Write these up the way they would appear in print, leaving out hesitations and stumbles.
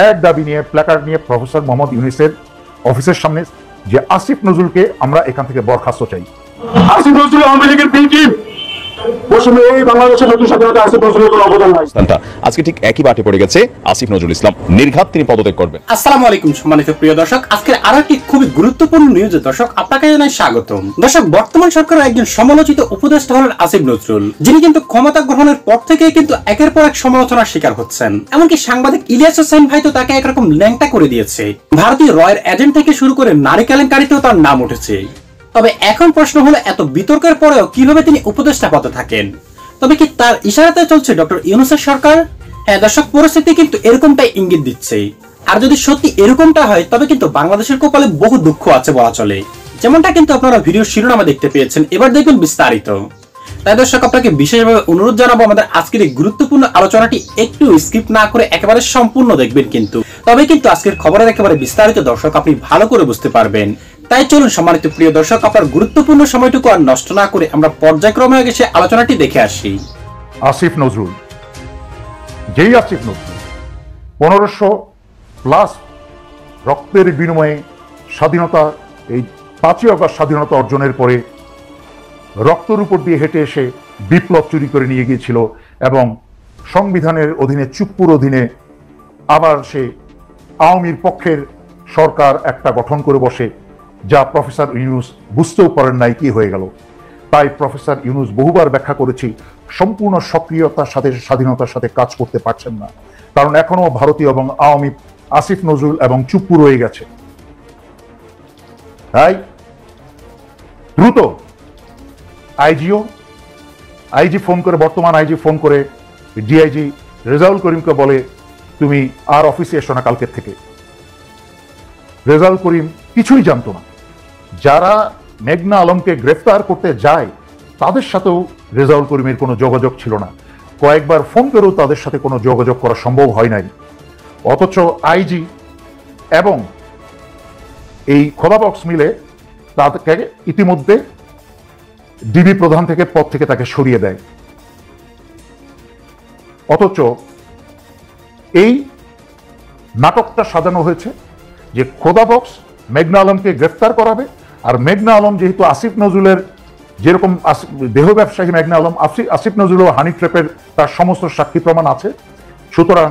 এক দাবি নিয়ে প্ল্যাকার্ড নিয়ে প্রফেসর মোহাম্মদ ইউনূসের অফিসের সামনে যে আসিফ নজরুলকে আমরা এখান থেকে বরখাস্ত চাই। আসিফ নজরুল আওয়ামী লীগের বি টিম, বাংলাদেশের নতুন স্বাধীনতা আসিফ নজরুলের কোনো অবদান নাই। আজকে ঠিক একই বাটে পড়ে গেছে আসিফ নজরুল ইসলাম, নির্ঘাত তিনি পদত্যাগ করবেন। আসসালামু আলাইকুম সম্মানিত প্রিয় দর্শক, আজকের আরো একটি খুবই গুরুত্বপূর্ণ নিউজে দর্শক আপনাকে জানাই স্বাগতম। দর্শক, বর্তমান সরকারের একজন সমালোচিত উপদেষ্টা হলেন আসিফ নজরুল, যিনি কিন্তু ক্ষমতা গ্রহণের পর থেকেই কিন্তু একের পর এক সমালোচনার শিকার হচ্ছেন। এমনকি সাংবাদিক ইলিয়াস হোসেন ভাই তো তাকে একরকম ল্যাংটা করে দিয়েছে। ভারতীয় রয়ের এজেন্ট থেকে শুরু করে নারী কেলেঙ্কারিতেও তার নাম উঠেছে। তবে এখন প্রশ্ন হলো, এত বিতর্কের পরেও কিভাবে তিনি উপদেষ্টা পদে থাকেন? তবে কি তার ইশারাতে চলছে ডক্টর ইউনূসের সরকার? হ্যাঁ দর্শক, পরিস্থিতি কিন্তু এরকমটাই ইঙ্গিত দিচ্ছে। আর যদি সত্যি এরকমটা হয় তবে কিন্তু বাংলাদেশের কপালে বহু দুঃখ আছে বলা চলে, যেমনটা কিন্তু আপনারা ভিডিওর শিরোনামে দেখতে পেয়েছেন। এবার দেখবেন বিস্তারিত। তাই দর্শক, আপনাকে বিশেষভাবে অনুরোধ জানাবো আমাদের আজকের এই গুরুত্বপূর্ণ আলোচনাটি একটু স্কিপ না করে একেবারে সম্পূর্ণ দেখবেন কিন্তু, তবে কিন্তু আজকের খবরের একেবারে বিস্তারিত দর্শক আপনি ভালো করে বুঝতে পারবেন। তাই চলুন সম্মানিত প্রিয় দর্শক, আপনার গুরুত্বপূর্ণ সময়টুকু আর নষ্ট না করে আমরা পর্যায়ক্রমে এসে আলোচনাটি দেখে আসি। আসিফ নজরুল, যেই আসিফ নজরুল 1500+ রক্তের বিনিময়ে স্বাধীনতা, এই 5ই আগস্ট স্বাধীনতা অর্জনের পরে রক্তের উপর দিয়ে হেঁটে এসে বিপ্লব চুরি করে নিয়ে গিয়েছিল এবং সংবিধানের অধীনে চুপ্পুর অধীনে আবার সে আওয়ামীর পক্ষের সরকার একটা গঠন করে বসে, যা প্রফেসর ইউনূস বুঝতেও পারেন নাই কি হয়ে গেল। তাই প্রফেসর ইউনূস বহুবার ব্যাখ্যা করেছি, সম্পূর্ণ সক্রিয়তার সাথে স্বাধীনতার সাথে কাজ করতে পারছেন না, কারণ এখনো ভারতীয় এবং আওয়ামী আসিফ নজরুল এবং চুপ্পু রয়ে গেছে। তাই দ্রুত আইজি ফোন করে, বর্তমান আইজি ফোন করে ডিআইজি রেজাউল করিমকে বলে, তুমি আর অফিসে এসো না কালকের থেকে। রেজাউল করিম কিছুই জানতো না। যারা মেঘনা আলমকে গ্রেফতার করতে যায় তাদের সাথেও রেজাউল করিমের কোনো যোগাযোগ ছিল না। কয়েকবার ফোন করেও তাদের সাথে কোনো যোগাযোগ করা সম্ভব হয় নাই। অথচ আইজি এবং এই খোদাবক্স মিলে তাকে ইতিমধ্যে ডিবি প্রধান থেকে পদ থেকে তাকে সরিয়ে দেয়। অথচ এই নাটকটা সাজানো হয়েছে যে খোদাবক্স মেঘনা আলমকে গ্রেফতার করাবে, আর মেঘনা আলম যেহেতু আসিফ নজরুলের যেরকম দেহ ব্যবসায়ী মেঘনা আলম, আসিফ নজরুল ও হানি ট্র্যাপের তার সমস্ত সাক্ষী প্রমাণ আছে, সুতরাং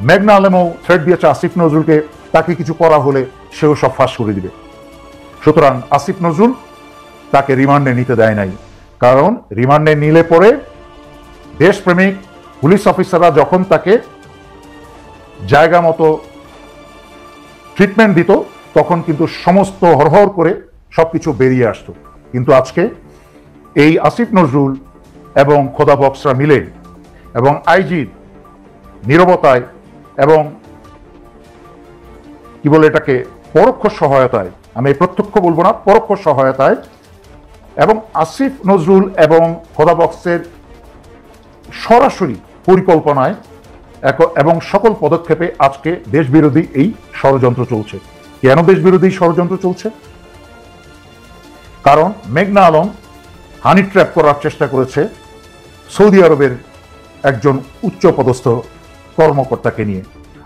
মেঘনা আলমও থ্রেট দিয়েছে আসিফ নজরুলকে, তাকে কিছু করা হলে সেও সব ফাঁস করে দিবে। সুতরাং আসিফ নজরুল তাকে রিমান্ডে নিতে দেয় নাই, কারণ রিমান্ডে নিলে পরে দেশপ্রেমিক পুলিশ অফিসাররা যখন তাকে জায়গা মতো ট্রিটমেন্ট দিত তখন কিন্তু সমস্ত হরহর করে সবকিছু বেরিয়ে আসতো। কিন্তু আজকে এই আসিফ নজরুল এবং খোদাবক্সরা মিলে এবং আইজির নীরবতায় এবং কি বলে এটাকে পরোক্ষ সহায়তায়, আমি প্রত্যক্ষ বলবো না, পরোক্ষ সহায়তায় এবং আসিফ নজরুল এবং খোদাবক্সের সরাসরি পরিকল্পনায় এবং সকল পদক্ষেপে আজকে দেশবিরোধী এই ষড়যন্ত্র চলছে। কেন দেশবিরোধী ষড়যন্ত্র চলছে? কারণ মেঘনা আলম হানি ট্র্যাপ করার চেষ্টা করেছে সৌদি আরবের একজন উচ্চপদস্থ কর্মকর্তাকে নিয়ে।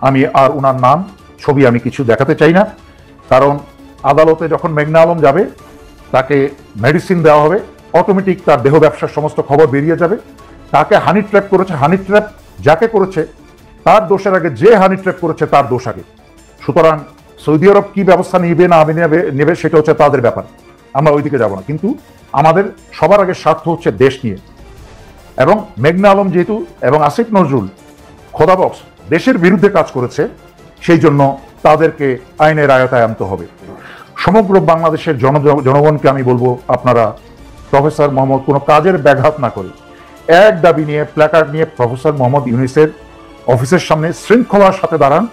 আমি আর ওনার নাম ছবি আমি কিছু দেখাতে চাই না, কারণ আদালতে যখন মেঘনা আলম যাবে তাকে মেডিসিন দেওয়া হবে, অটোমেটিক তার দেহ ব্যবসার সমস্ত খবর বেরিয়ে যাবে। তাকে হানি ট্র্যাপ করেছে, হানি ট্র্যাপ যাকে করেছে তার দোষের আগে যে হানি ট্র্যাপ করেছে তার দোষ আগে। সুতরাং সৌদি আরব কি ব্যবস্থা নিবে না নেবে সেটা হচ্ছে তাদের ব্যাপার, আমরা ওইদিকে যাব না। কিন্তু আমাদের সবার আগে স্বার্থ হচ্ছে দেশ নিয়ে। এবং মেঘনা আলম যেহেতু এবং আসিফ নজরুল খোদাবক্স দেশের বিরুদ্ধে কাজ করেছে, সেই জন্য তাদেরকে আইনের আয়তায় আনতে হবে। সমগ্র বাংলাদেশের জনগণকে আমি বলবো, আপনারা প্রফেসর মোহাম্মদ কোনো কাজের ব্যাঘাত না করে এক দাবি নিয়ে প্ল্যাকার্ড নিয়ে প্রফেসর মোহাম্মদ ইউনূসের অফিসের সামনে শৃঙ্খলার সাথে দাঁড়ান,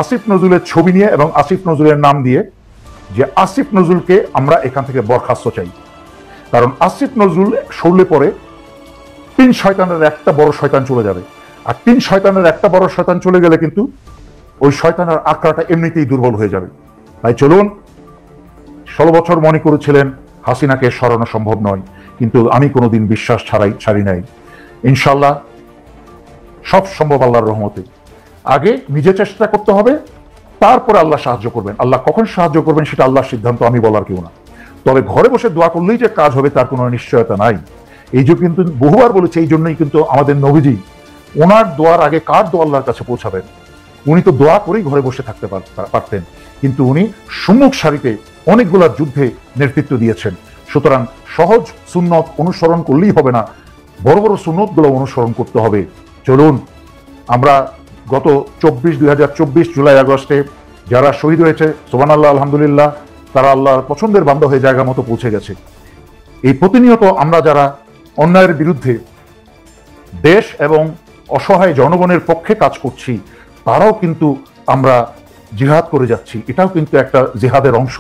আসিফ নজরুলের ছবি নিয়ে এবং আসিফ নজরুলের নাম দিয়ে, যে আসিফ নজরুলকে আমরা এখান থেকে বরখাস্ত চাই। কারণ আসিফ নজরুল সরলে পরে 3 শয়তানের একটা বড় শয়তান চলে যাবে, আর 3 শয়তানের একটা বড় শয়তান চলে গেলে কিন্তু ওই শয়তানের আঁকড়াটা এমনিতেই দুর্বল হয়ে যাবে। তাই চলুন, 16 বছর মনে করেছিলেন হাসিনাকে সরানো সম্ভব নয়, কিন্তু আমি কোনোদিন বিশ্বাস ছাড়ি নাই। ইনশাল্লাহ সব সম্ভব আল্লাহর রহমতে। আগে নিজে চেষ্টা করতে হবে, তারপরে আল্লাহ সাহায্য করবেন। আল্লাহ কখন সাহায্য করবেন সেটা আল্লাহর সিদ্ধান্ত, আমি বলার কেউ না। তবে ঘরে বসে দোয়া করলেই যে কাজ হবে তার কোনো নিশ্চয়তা নাই। এই যে কিন্তু বহুবার বলেছে, এই জন্যই কিন্তু আমাদের নবীজি ওনার দোয়ার আগে কার দোয়া আল্লাহর কাছে পৌঁছাবেন? উনি তো দোয়া করেই ঘরে বসে থাকতে পারতেন, কিন্তু উনি সম্মুখ সারিতে অনেকগুলা যুদ্ধে নেতৃত্ব দিয়েছেন। সুতরাং সহজ সুন্নত অনুসরণ করলেই হবে না, বড় বড় সুন্নতগুলো অনুসরণ করতে হবে। চলুন আমরা গত 2024 জুলাই আগস্টে যারা শহীদ হয়েছে, সুবহানাল্লাহ, আলহামদুলিল্লাহ, তারা আল্লাহর পছন্দের বান্দা হয়ে জায়গা মতো পৌঁছে গেছে। এই প্রতিনিয়ত আমরা যারা অন্যায়ের বিরুদ্ধে দেশ এবং অসহায় জনগণের পক্ষে কাজ করছি, তারাও কিন্তু আমরা জিহাদ করে যাচ্ছি। এটাও কিন্তু একটা জিহাদের অংশ।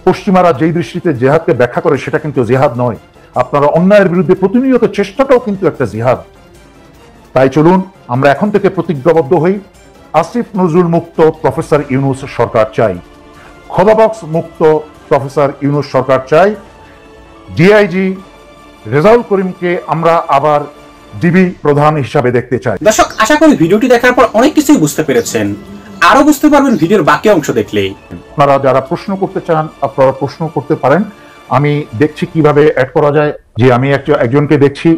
পশ্চিমারা যেই দৃষ্টিতে জিহাদকে ব্যাখ্যা করে সেটা কিন্তু জিহাদ নয়। আপনারা অন্যায়ের বিরুদ্ধে প্রতিনিয়ত চেষ্টাটাও কিন্তু একটা জিহাদ। তাই চলুন আমরা এখন থেকে প্রতিজ্ঞাবদ্ধ হই, আসিফ নজরুল মুক্ত প্রফেসর ইউনূস সরকার চাই, খোদাবক্স মুক্ত প্রফেসর ইউনূস সরকার চাই, ডিআইজি রেজাউল করিমকে আমরা আবার ডিবি প্রধান হিসাবে দেখতে চাই। দর্শক, আশা করি ভিডিওটি দেখার পর অনেক কিছুই বুঝতে পেরেছেন, আরো বুঝতে পারবেন ভিডিওর বাকি অংশ দেখলেই। আপনারা যারা প্রশ্ন করতে চান আপনারা প্রশ্ন করতে পারেন, আমি দেখছি কিভাবে অ্যাড করা যায়। যে আমি একজনকে দেখছি,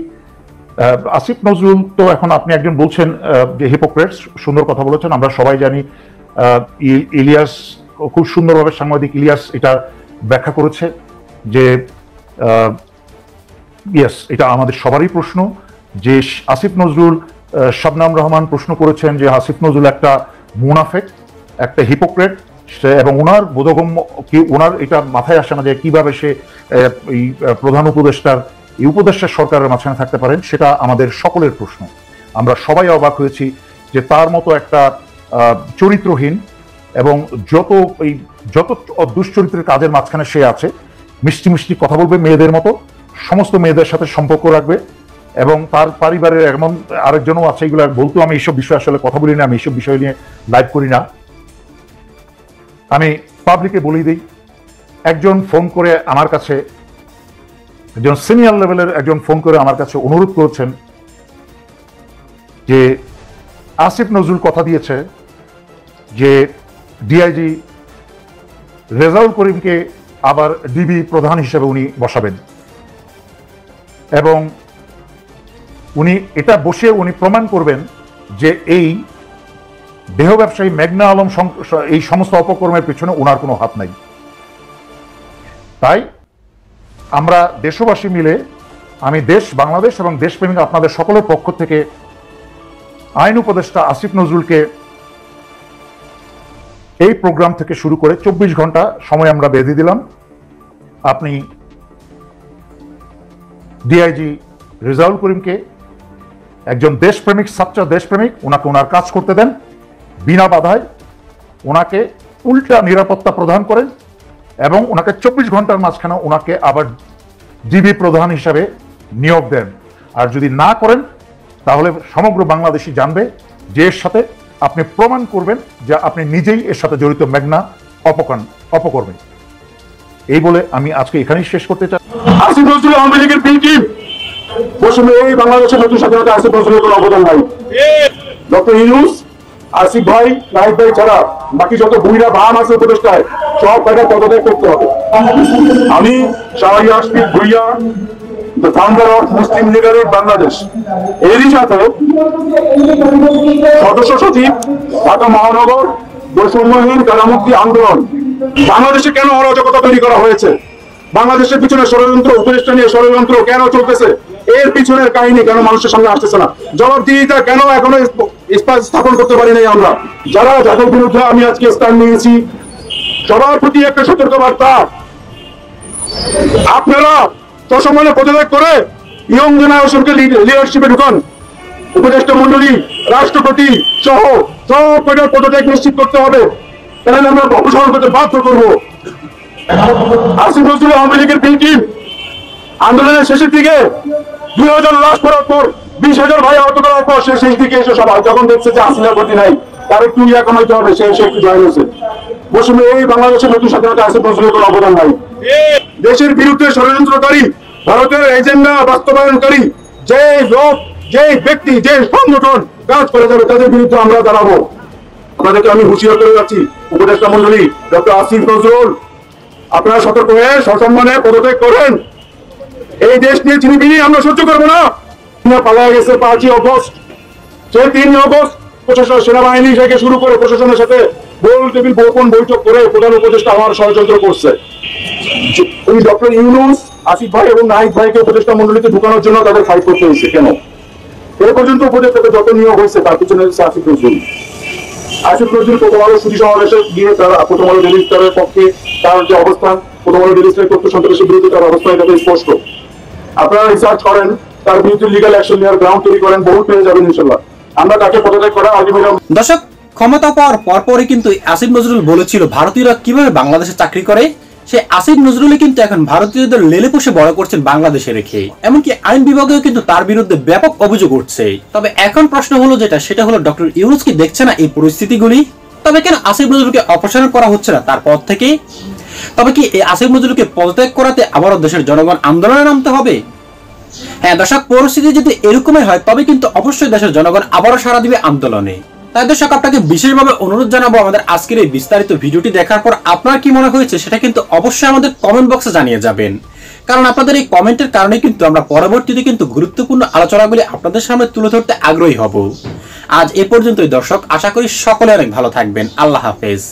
আসিফ নজরুল তো এখন আপনি একজন বলছেন যে হিপোক্রেটস, সুন্দর কথা বলেছেন, আমরা সবাই জানি। ইলিয়াস খুব সুন্দরভাবে, সাংবাদিক ইলিয়াস এটা ব্যাখ্যা করেছে যে ইয়েস, এটা আমাদের সবারই প্রশ্ন যে আসিফ নজরুল, শবনম রহমান প্রশ্ন করেছেন যে আসিফ নজরুল একটা মুনাফেক, একটা হিপোক্রেট, এবং ওনার বোধগম্য কি, ওনার এটা মাথায় আসে না যে কিভাবে সে এই প্রধান উপদেষ্টার, এই উপদেষ্টার সরকারের মাঝখানে থাকতে পারেন। সেটা আমাদের সকলের প্রশ্ন। আমরা সবাই অবাক হয়েছি যে তার মতো একটা চরিত্রহীন এবং যত দুশ্চরিত্রের কাজের মাঝখানে সে আছে, মিষ্টি মিষ্টি কথা বলবে মেয়েদের মতো, সমস্ত মেয়েদের সাথে সম্পর্ক রাখবে, এবং তার পরিবারের এমন আরেকজনও আছে, এগুলো বলতেও আমি এইসব বিষয়ে আসলে কথা বলি না, আমি এইসব বিষয় নিয়ে লাইভ করি না। আমি পাবলিকে বলেই দিই, একজন ফোন করে আমার কাছে, একজন সিনিয়র লেভেলের একজন ফোন করে আমার কাছে অনুরোধ করেছেন যে আসিফ নজরুল কথা দিয়েছে যে ডিআইজি রেজাউল করিমকে আবার ডিবি প্রধান হিসেবে উনি বসাবেন, এবং উনি এটা বসে উনি প্রমাণ করবেন যে এই দেহ ব্যবসায়ী মেঘনা আলম এই সমস্ত অপকর্মের পিছনে ওনার কোনো হাত নাই। তাই আমরা দেশবাসী মিলে, আমি বাংলাদেশ এবং দেশপ্রেমিক আপনাদের সকলের পক্ষ থেকে আইন উপদেষ্টা আসিফ নজরুলকে এই প্রোগ্রাম থেকে শুরু করে 24 ঘন্টা সময় আমরা বেঁধে দিলাম। আপনি ডিআইজি রেজাউল করিমকে, একজন দেশপ্রেমিক, সাচ্চা দেশপ্রেমিক, ওনাকে ওনার কাজ করতে দেন বিনা বাধায়, ওনাকে উল্টা নিরাপত্তা প্রদান করেন, এবং ওনাকে 24 ঘন্টার মাঝখানে ওনাকে আবার ডিবি প্রধান হিসাবে নিয়োগ দেন। আর যদি না করেন তাহলে সমগ্র বাংলাদেশী জানবে যে এর সাথে আপনি প্রমাণ করবেন যে আপনি নিজেই এর সাথে জড়িত মেঘনা অপকর্মে। এই বলে আমি আজকে এখানেই শেষ করতে চাই। আসিফ নজরুল আওয়ামী লীগের বি টিম, বসে এই বাংলাদেশের নতুন স্বাধীনতা আসিফ নজরুলের কোনো অবদান নাই। ডক্টর ইউনূস, আসিফ ভাই, নাহিদ ভাই ছাড়া বাকি যত বুইরা বাম আছে উপদেষ্টায় সব কয়টা পদত্যাগ করতে হবে। আমি Shahriar Ashfiq Bhuiyan, the founder of Muslim লিগারের বাংলাদেশ, এরই সাথে সদস্য সচিব, ঢাকা মহানগর বৈষম্যহীন কারামুক্তি আন্দোলন। বাংলাদেশে কেন অরাজকতা তৈরি করা হয়েছে? বাংলাদেশের পিছনে ষড়যন্ত্র, উপদেষ্টা নিয়ে ষড়যন্ত্র কেন চলতেছে? এর পিছনের কাহিনী কেন মানুষের সামনে আসতেছে না? জবাবদিহিতা কেন এখনো স্থাপন করতে পারি নাই আমরা? যাদের বিরুদ্ধে আমি আজকে স্থান নিয়েছি, সবার প্রতি একটা সতর্ক বার্তা, আপনারা সসম্মানে পদত্যাগ করে ইয়ং জেনারেশনকে লিডারশিপে ঢুকান। উপদেষ্টা মন্ডলী, রাষ্ট্রপতি সহ সব কয়টার পদত্যাগ নিশ্চিত করতে হবে, তাহলে আমরা অপসারণ করতে বাধ্য করবো। আসিফ নজরুল আওয়ামী লীগের বি টিম আন্দোলনের শেষের দিকে 2000 লাশ পড়ার পর 20,000 ভাই আহত করার পর সে শেষ দিকে এসে সবাই যখন দেখছে যে হাসিনার গতি নাই, তার একটু ইয়া কমাইতে হবে, সে একটু জয়েন হয়েছে। বসে এই বাংলাদেশের নতুন স্বাধীনতা আসিফ নজরুলের কোনো অবদান নাই। দেশের বিরুদ্ধে ষড়যন্ত্রকারী, ভারতের এজেন্ডা বাস্তবায়নকারী যে লোক, যে ব্যক্তি, যে সংগঠন কাজ করা যাবে তাদের বিরুদ্ধে আমরা দাঁড়াবো। আপনাদেরকে আমি হুঁশিয়ার করে যাচ্ছি, উপদেষ্টা মন্ডলী ডক্টর আসিফ নজরুল, আপনারা সতর্ক হয়ে সসম্মানে পদত্যাগ করেন। এই দেশ নিয়ে চিনিবিনি আমরা সহ্য করবো না। পালায় গেছে 5ই অগস্ট, সেই 3 অগস্ট প্রশাসন সেনাবাহিনী থেকে শুরু করে প্রশাসনের সাথে গোল টেবিল গোপন বৈঠক করে প্রধান উপদেষ্টা হওয়ার ষড়যন্ত্র করছে। ওই ডক্টর ইউনূস, আসিফ ভাই এবং নাহিদ ভাইকে উপদেষ্টা মন্ডলীতে ঢুকানোর জন্য তাদের ফাইট করতে হয়েছে। কেন? এ পর্যন্ত উপদেষ্টাকে যত নিয়োগ হয়েছে তার পিছনে হচ্ছে আসিফ নজরুল। আসিফ নজরুল প্রথম আলো সুধী সমাবেশে গিয়ে তার প্রথম আলো ডেইলি স্টারের পক্ষে তার যে অবস্থান, প্রথম আলো ডেইলি স্টারের তথ্য সন্ত্রাসের বিরুদ্ধে তার অবস্থান এটা স্পষ্ট। আপনারা রিসার্চ করেন, তার বিরুদ্ধে লিগ্যাল অ্যাকশন নেওয়ার গ্রাউন্ড তৈরি করেন, বহুত পেয়ে যাবেন ইনশাল্লাহ। আমরা তাকে পদত্যাগ করা আলটিমেটাম। দর্শক, ক্ষমতা পাওয়ার পরপরই কিন্তু আসিফ নজরুল বলেছিল ভারতীয়রা কিভাবে বাংলাদেশে চাকরি করে। সে আসিফ নজরুলই কিন্তু এখন ভারতীয়দের লেলে পুষে বড় করছেন বাংলাদেশে রেখে। এমনকি আইন বিভাগেও কিন্তু তার বিরুদ্ধে ব্যাপক অভিযোগ উঠছে। তবে এখন প্রশ্ন হলো সেটা হলো ডক্টর ইউনূস কি দেখছে না এই পরিস্থিতিগুলি? তবে কেন আসিফ নজরুলকে অপসারণ করা হচ্ছে না তার পদ থেকে? তবে কি এই আসিফ নজরুলকে পদত্যাগ করাতে আবারও দেশের জনগণ আন্দোলনে নামতে হবে? হ্যাঁ দর্শক, পরিস্থিতি যদি এরকমই হয় তবে কিন্তু অবশ্যই দেশের জনগণ আবারও সাড়া দিবে আন্দোলনে। তাই দর্শক, আপনাকে বিশেষভাবে অনুরোধ জানাবো আমাদের আজকের এই বিস্তারিত ভিডিওটি দেখার পর আপনার কি মনে হয়েছে সেটা কিন্তু অবশ্যই আমাদের কমেন্ট বক্সে জানিয়ে যাবেন। কারণ আপনাদের এই কমেন্টের কারণে কিন্তু আমরা পরবর্তীতে কিন্তু গুরুত্বপূর্ণ আলোচনাগুলি আপনাদের সামনে তুলে ধরতে আগ্রহী হব। আজ এ পর্যন্তই দর্শক, আশা করি সকলে অনেক ভালো থাকবেন। আল্লাহ হাফেজ।